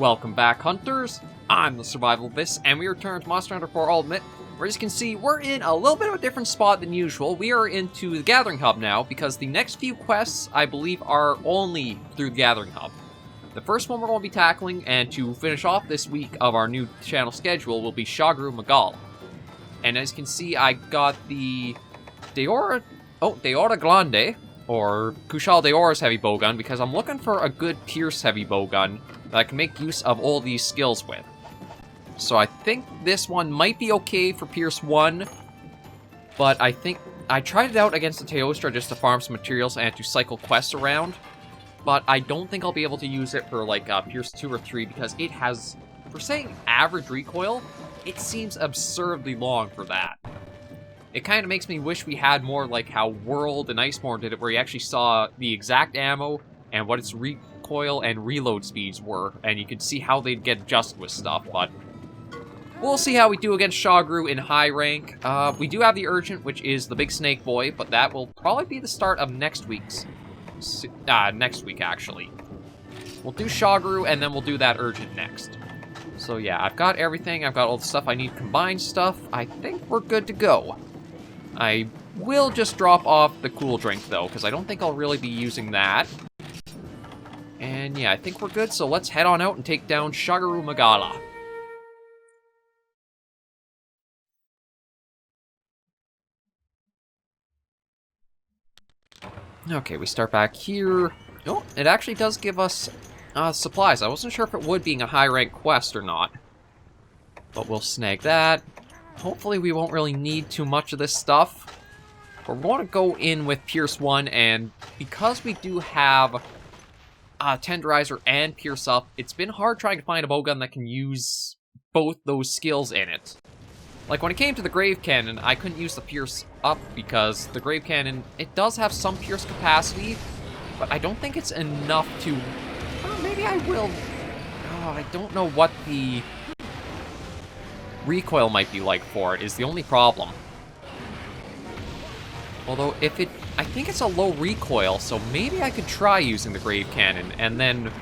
Welcome back, Hunters! I'm the SurvivalVis, and we return to Monster Hunter 4 Ultimate, where as you can see, we're in a little bit of a different spot than usual. We are into the Gathering Hub now, because the next few quests, I believe, are only through the Gathering Hub. The first one we're going to be tackling, and to finish off this week of our new channel schedule, will be Shagaru Magala. And as you can see, I got the Deora Glande, or Kushal Deora's heavy bowgun, because I'm looking for a good Pierce heavy bowgun that I can make use of all these skills with. So I think this one might be okay for Pierce 1, but I think I tried it out against the Teostra just to farm some materials and to cycle quests around, but I don't think I'll be able to use it for like Pierce 2 or 3 because it has, for saying average recoil, it seems absurdly long for that. It kind of makes me wish we had more like how World and Iceborne did it, where you actually saw the exact ammo and what its recoil and reload speeds were, and you could see how they'd get adjusted with stuff, but we'll see how we do against Shagaru in high rank. We do have the Urgent, which is the big snake boy, but that will probably be the start of next week's... next week, actually. We'll do Shagaru, and then we'll do that Urgent next. So yeah, I've got everything. I've got all the stuff I need, combined stuff. I think we're good to go. I will just drop off the cool drink, though, because I don't think I'll really be using that. And yeah, I think we're good, so let's head on out and take down Shagaru Magala. Okay, we start back here. Oh, it actually does give us supplies. I wasn't sure if it would being a high-rank quest or not. But we'll snag that. Hopefully we won't really need too much of this stuff. We're going to go in with Pierce 1, and because we do have Tenderizer and Pierce Up, it's been hard trying to find a bowgun that can use both those skills in it. Like, when it came to the Grave Cannon, I couldn't use the Pierce Up because the Grave Cannon, it does have some Pierce capacity, but I don't think it's enough to... maybe I will... Oh, I don't know what the recoil might be like for it, is the only problem. Although, if it... I think it's a low recoil, so maybe I could try using the Grave Cannon, and then...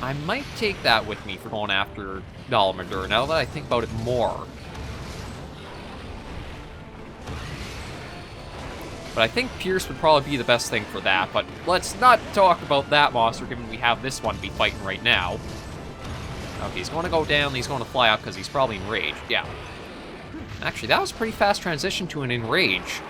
I might take that with me for going after Dalmadur, now that I think about it more. But I think Pierce would probably be the best thing for that, but let's not talk about that monster, given we have this one to be fighting right now. Okay, he's going to go down, he's going to fly up because he's probably enraged, yeah. Actually, that was a pretty fast transition to an enrage.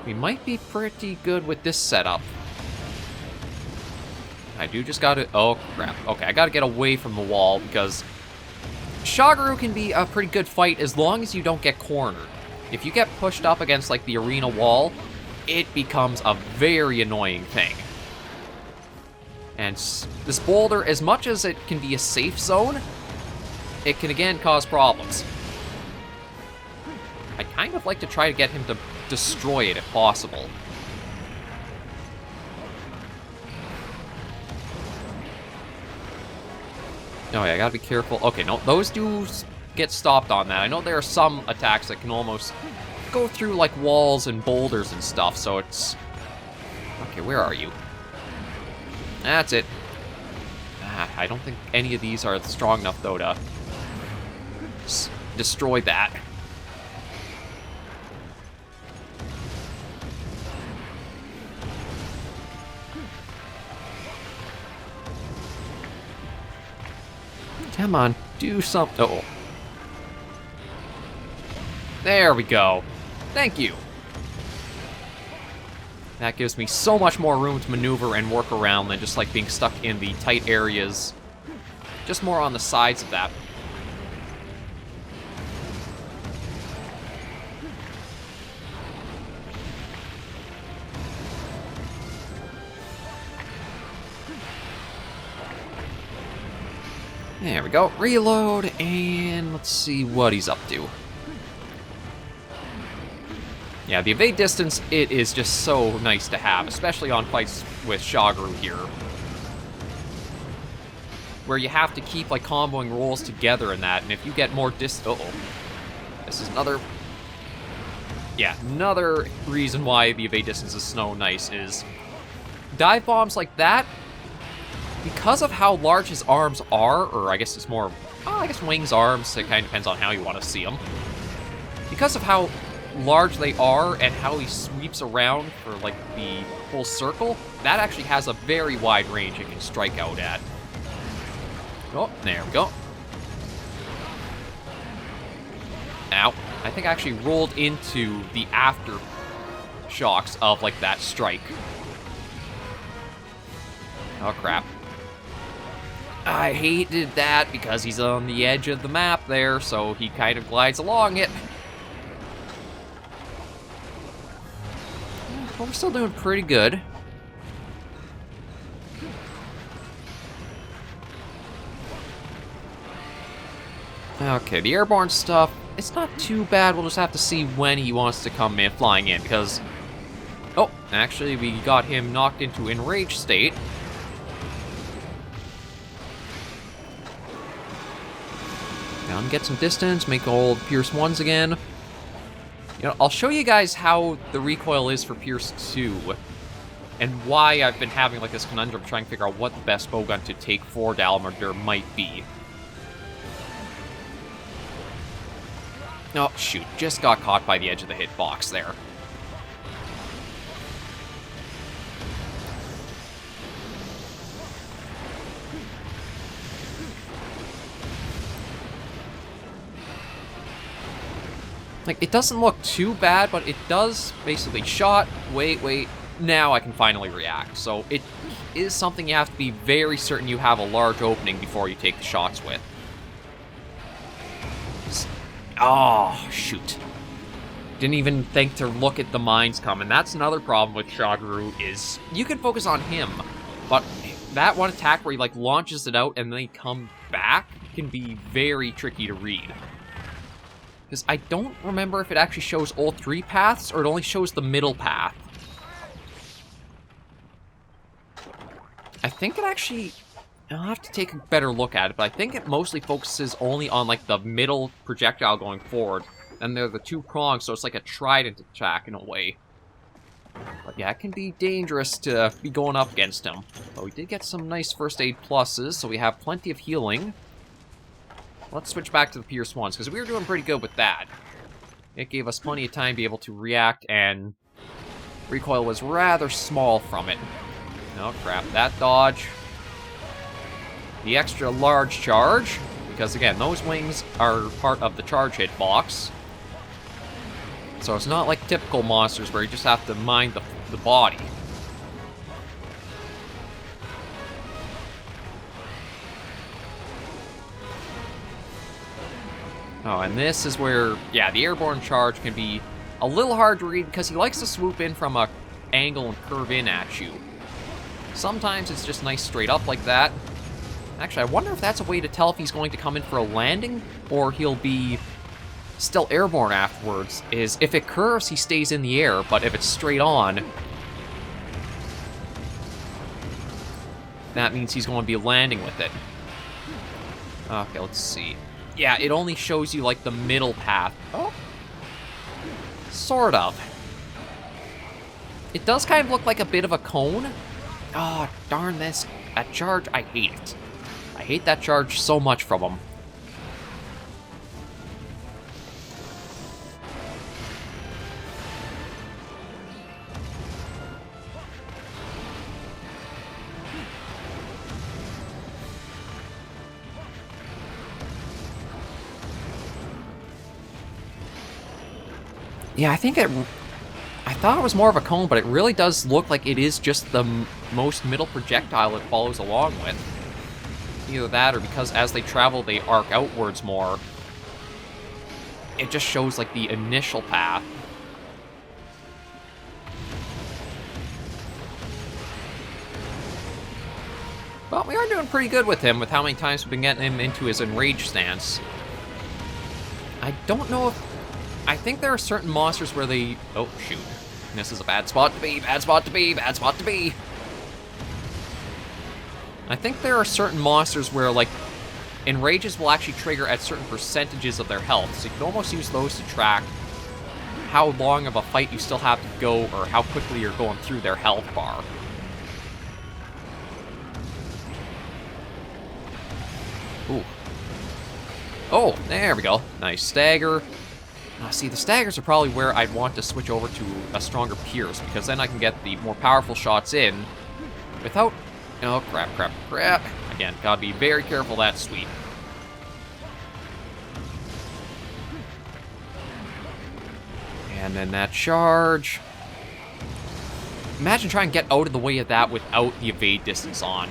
We might be pretty good with this setup. I do just gotta... Oh, crap. Okay, I gotta get away from the wall, because Shagaru can be a pretty good fight as long as you don't get cornered. If you get pushed up against, like, the arena wall, it becomes a very annoying thing. And this boulder, as much as it can be a safe zone, it can, again, cause problems. I'd kind of like to try to get him to destroy it, if possible. Oh yeah, I gotta be careful. Okay, no, those do get stopped on that. I know there are some attacks that can almost go through, like, walls and boulders and stuff, so it's... Okay, where are you? That's it. I don't think any of these are strong enough, though, to destroy that. Come on, do something. Uh-oh. There we go. Thank you. That gives me so much more room to maneuver and work around than just like being stuck in the tight areas. Just more on the sides of that. There we go. Reload, and let's see what he's up to. Yeah, the evade distance, it is just so nice to have, especially on fights with Shagaru here. Where you have to keep, like, comboing rolls together and that, and if you get more Uh-oh. This is another... Yeah, another reason why the evade distance is so nice is... Dive bombs like that, because of how large his arms are, or I guess it's more, I guess wings, arms, it kind of depends on how you want to see them. Because of how large they are and how he sweeps around for like the full circle, that actually has a very wide range it can strike out at. Oh, there we go. Ow. I think I actually rolled into the aftershocks of like that strike. Oh crap. I hated that because he's on the edge of the map there, so he kind of glides along it. But we're still doing pretty good. Okay, the airborne stuff, it's not too bad. We'll just have to see when he wants to come in, flying in, because... Oh, actually, we got him knocked into enraged state. Now, get some distance, make old Pierce 1s again. You know, I'll show you guys how the recoil is for Pierce 2, and why I've been having like this conundrum trying to figure out what the best bowgun to take for Dalmadur might be. Oh, shoot. Just got caught by the edge of the hitbox there. Like, it doesn't look too bad, but it does basically shot, wait, now I can finally react. So it is something you have to be very certain you have a large opening before you take the shots with. Oh, shoot. Didn't even think to look at the mines coming. That's another problem with Shagaru is you can focus on him, but that one attack where he like launches it out and then he comes back can be very tricky to read. Because I don't remember if it actually shows all three paths, or it only shows the middle path. I think it actually... I'll have to take a better look at it, but I think it mostly focuses only on, like, the middle projectile going forward. And they're the two prongs, so it's like a trident attack in a way. But yeah, it can be dangerous to be going up against him. But we did get some nice first aid pluses, so we have plenty of healing. Let's switch back to the Pierce 1s, because we were doing pretty good with that. It gave us plenty of time to be able to react, and recoil was rather small from it. Oh crap, that dodge. The extra large charge, because again, those wings are part of the charge hitbox. So it's not like typical monsters where you just have to mind the body. Oh, and this is where, yeah, the airborne charge can be a little hard to read because he likes to swoop in from a angle and curve in at you. Sometimes it's just nice straight up like that. Actually, I wonder if that's a way to tell if he's going to come in for a landing or he'll be still airborne afterwards. Is if it curves, he stays in the air, but if it's straight on, that means he's going to be landing with it. Okay, let's see. Yeah, it only shows you, like, the middle path. Oh. Sort of. It does kind of look like a bit of a cone. Oh, darn this. That charge, I hate it. I hate that charge so much from him. Yeah, I thought it was more of a cone, but it really does look like it is just the most middle projectile it follows along with. Either that, or because as they travel, they arc outwards more. It just shows, like, the initial path. But we are doing pretty good with him, with how many times we've been getting him into his enraged stance. I don't know if... I think there are certain monsters where they... Oh, shoot. This is a bad spot to be, bad spot to be, bad spot to be. I think there are certain monsters where, like, enrages will actually trigger at certain percentages of their health, so you can almost use those to track how long of a fight you still have to go, or how quickly you're going through their health bar. Oh, there we go. Nice stagger. See, the staggers are probably where I'd want to switch over to a stronger Pierce, because then I can get the more powerful shots in without... Oh, crap, crap, crap. Again, gotta be very careful of that sweep. And then that charge. Imagine trying to get out of the way of that without the evade distance on.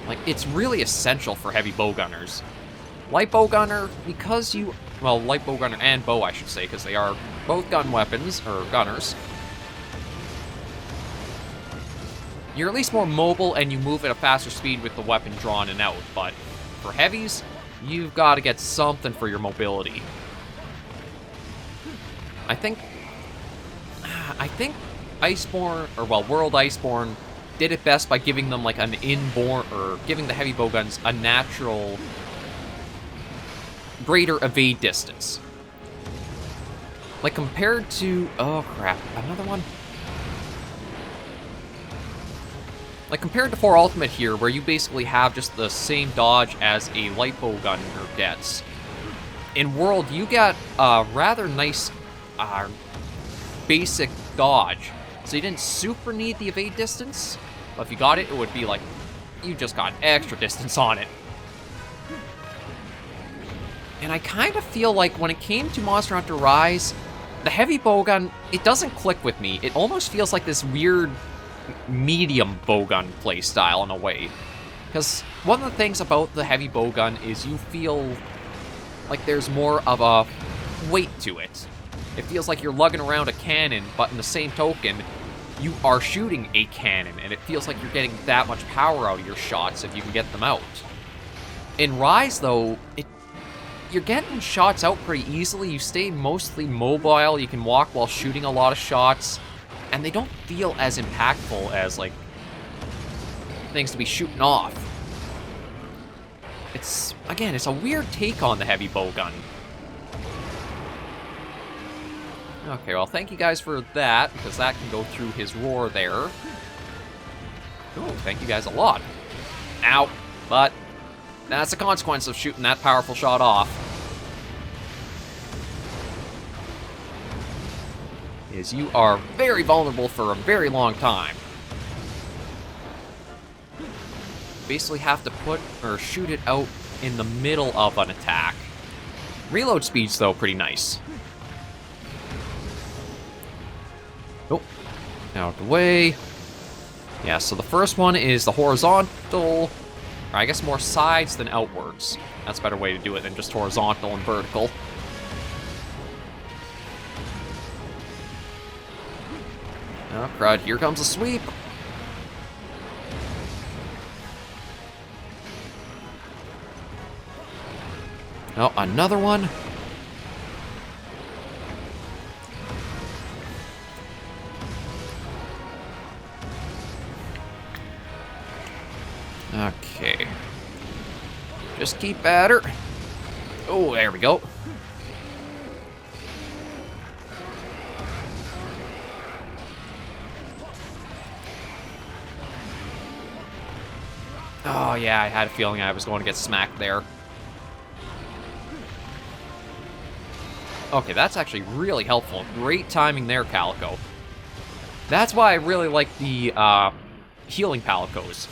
Like, it's really essential for heavy bowgunners. Light bowgunner, because you... Well, light bowgunner and bow, I should say, because they are both gun weapons, or gunners. You're at least more mobile, and you move at a faster speed with the weapon drawn and out, but for heavies, you've got to get something for your mobility. I think Iceborne, or well, World Iceborne did it best by giving them like an inborn, or giving the heavy bowguns a natural greater evade distance. Like compared to, oh crap, another one? Like compared to 4 Ultimate here, where you basically have just the same dodge as a light bowgunner gets. In World, you get a rather nice basic dodge. So you didn't super need the evade distance, but if you got it, it would be like, you just got extra distance on it. And I kind of feel like when it came to Monster Hunter Rise, the heavy bowgun, it doesn't click with me. It almost feels like this weird medium bowgun playstyle in a way. Because one of the things about the heavy bowgun is you feel like there's more of a weight to it. It feels like you're lugging around a cannon, but in the same token, you are shooting a cannon, and it feels like you're getting that much power out of your shots if you can get them out. In Rise, though, you're getting shots out pretty easily. You stay mostly mobile, you can walk while shooting a lot of shots, and they don't feel as impactful as, like, things to be shooting off. Again, it's a weird take on the heavy bowgun. Okay, well, thank you guys for that, because that can go through his roar there. Oh, thank you guys a lot. Ow. But that's the consequence of shooting that powerful shot off. Is you are very vulnerable for a very long time. Basically have to put or shoot it out in the middle of an attack. Reload speed's, though, pretty nice. Oh, out of the way. Yeah, so the first one is the horizontal, or I guess more sides than outwards. That's a better way to do it than just horizontal and vertical. Oh, crud, here comes a sweep. Oh, another one. Okay. Just keep at her. Oh, there we go. Oh, yeah, I had a feeling I was going to get smacked there. Okay, that's actually really helpful. Great timing there, Calico. That's why I really like the healing Palicos.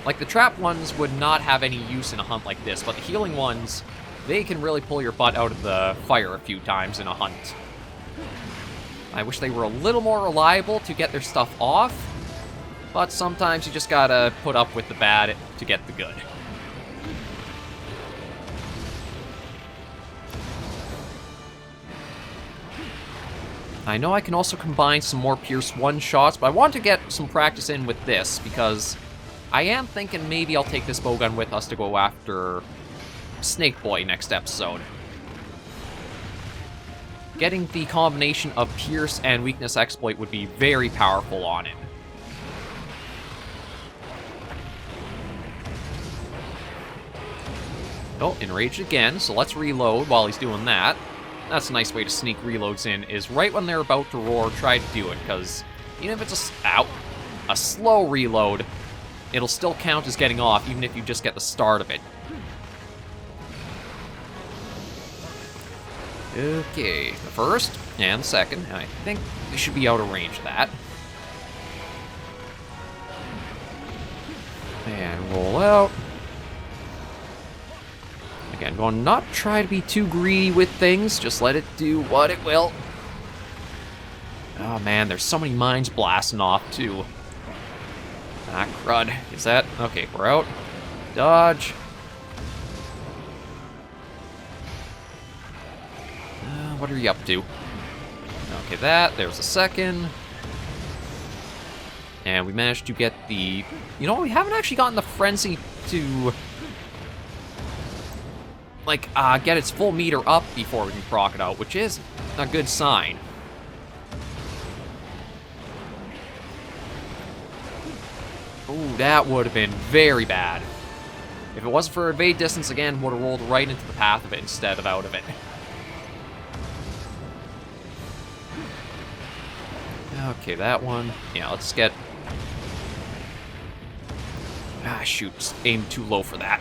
Like, the trap ones would not have any use in a hunt like this, but the healing ones, they can really pull your butt out of the fire a few times in a hunt. I wish they were a little more reliable to get their stuff off, but sometimes you just gotta put up with the bad to get the good. I know I can also combine some more Pierce 1 shots, but I want to get some practice in with this, because I am thinking maybe I'll take this bowgun with us to go after Snake Boy next episode. Getting the combination of Pierce and Weakness Exploit would be very powerful on it. Oh, enraged again, so let's reload while he's doing that. That's a nice way to sneak reloads in, is right when they're about to roar, try to do it, because even if it's a slow reload, it'll still count as getting off, even if you just get the start of it. Okay, the first and the second. I think we should be out of range of that. And roll out. Again, going to not try to be too greedy with things. Just let it do what it will. Oh man, there's so many mines blasting off too. Ah, crud. Is that... Okay, we're out. Dodge. What are you up to? Okay, there's a second. And we managed to get the... You know, we haven't actually gotten the frenzy to... like, get its full meter up before we can proc it out, which is a good sign. Ooh, that would have been very bad. If it wasn't for evade distance, again, would have rolled right into the path of it instead of out of it. Okay, that one. Yeah, let's get... Ah, shoot. Aim too low for that.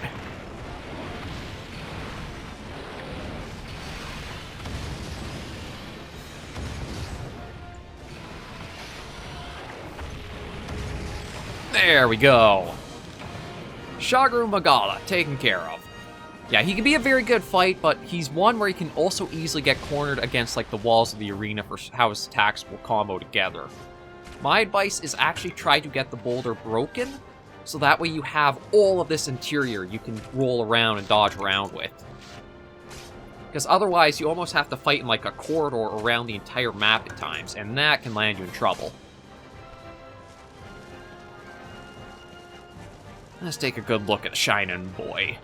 There we go. Shagaru Magala, taken care of. Yeah, he can be a very good fight, but he's one where he can also easily get cornered against, like, the walls of the arena for how his attacks will combo together. My advice is actually try to get the boulder broken, so that way you have all of this interior you can roll around and dodge around with. Because otherwise, you almost have to fight in, like, a corridor around the entire map at times, and that can land you in trouble. Let's take a good look at Shining Boy.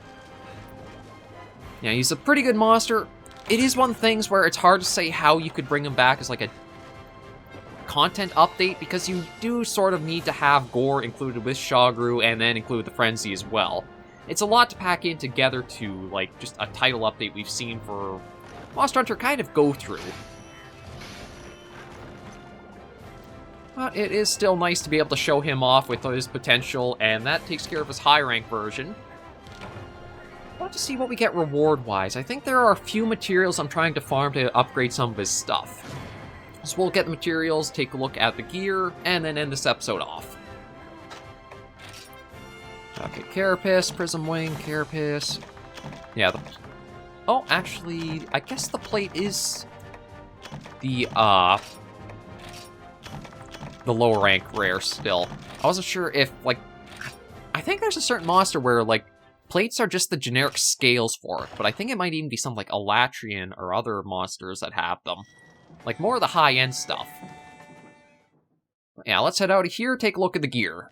Yeah, he's a pretty good monster. It is one of the things where it's hard to say how you could bring him back as like a content update, because you do sort of need to have gore included with Shagaru and then include the frenzy as well. It's a lot to pack in together to, like, just a title update we've seen for Monster Hunter kind of go through. But it is still nice to be able to show him off with his potential, and that takes care of his high rank version. I want to see what we get reward-wise. I think there are a few materials I'm trying to farm to upgrade some of his stuff. So we'll get the materials, take a look at the gear, and then end this episode off. Okay, Carapace, Prism Wing, Carapace. Yeah, oh, actually, I guess the plate is the lower rank rare still. I wasn't sure if, like... I think there's a certain monster where, like, plates are just the generic scales for it, but I think it might even be something like Elatrian or other monsters that have them. Like, more of the high-end stuff. Yeah, let's head out of here, take a look at the gear.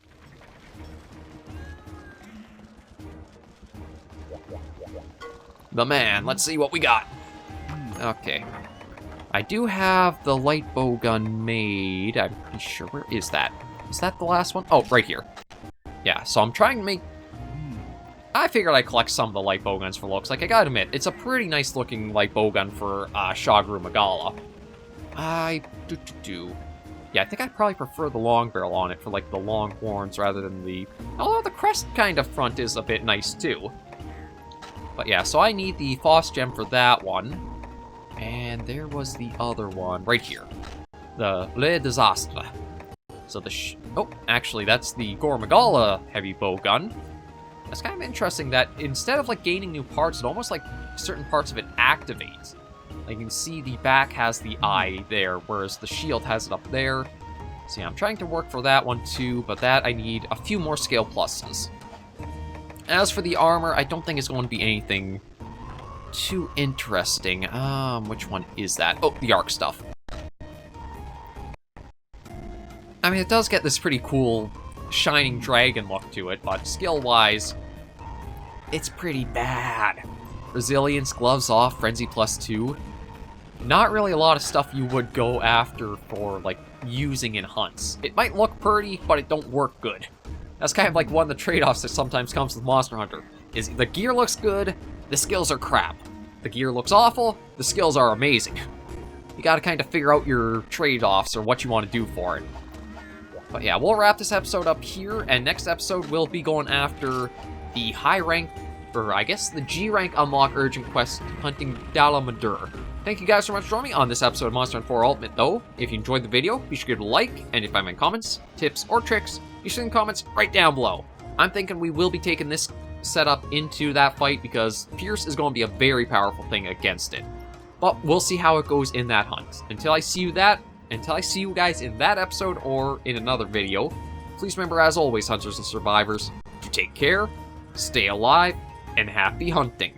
The man, let's see what we got. Okay. I do have the light bow gun made. I'm pretty sure. Where is that? Is that the last one? Oh, right here. Yeah, so I'm trying to make... I figured I'd collect some of the light bow guns for looks. Like, I gotta admit, it's a pretty nice looking light bow gun for Shagaru Magala. Yeah, I think I'd probably prefer the long barrel on it for, like, the long horns rather than the... Although the crest kind of front is a bit nice, too. But yeah, so I need the Phos Gem for that one. And there was the other one right here. The Le Desastre. So the oh, actually, that's the Gore Magala heavy bow gun. That's kind of interesting that instead of, like, gaining new parts, it almost, like, certain parts of it activates. Like, you can see the back has the eye there, whereas the shield has it up there. So yeah, I'm trying to work for that one too, but that I need a few more scale pluses. As for the armor, I don't think it's going to be anything too interesting. Which one is that? Oh, the arc stuff. I mean, it does get this pretty cool shining dragon look to it, but skill-wise, it's pretty bad. Resilience, gloves off, frenzy +2. Not really a lot of stuff you would go after for, like, using in hunts. It might look pretty, but it don't work good. That's kind of like one of the trade-offs that sometimes comes with Monster Hunter, is the gear looks good, the skills are crap. The gear looks awful, the skills are amazing. You gotta kind of figure out your trade-offs or what you want to do for it. But yeah, we'll wrap this episode up here, and next episode we'll be going after the high rank or I guess the G rank unlock urgent quest hunting Dalamadur. Thank you guys so much for joining me on this episode of Monster Hunter 4 Ultimate though. If you enjoyed the video, be sure to give it a like, and if I have any comments, tips, or tricks, you should leave comments right down below. I'm thinking we will be taking this setup into that fight because Pierce is going to be a very powerful thing against it. But we'll see how it goes in that hunt. Until I see you guys in that episode or in another video, please remember, as always, hunters and survivors, to take care, stay alive, and happy hunting.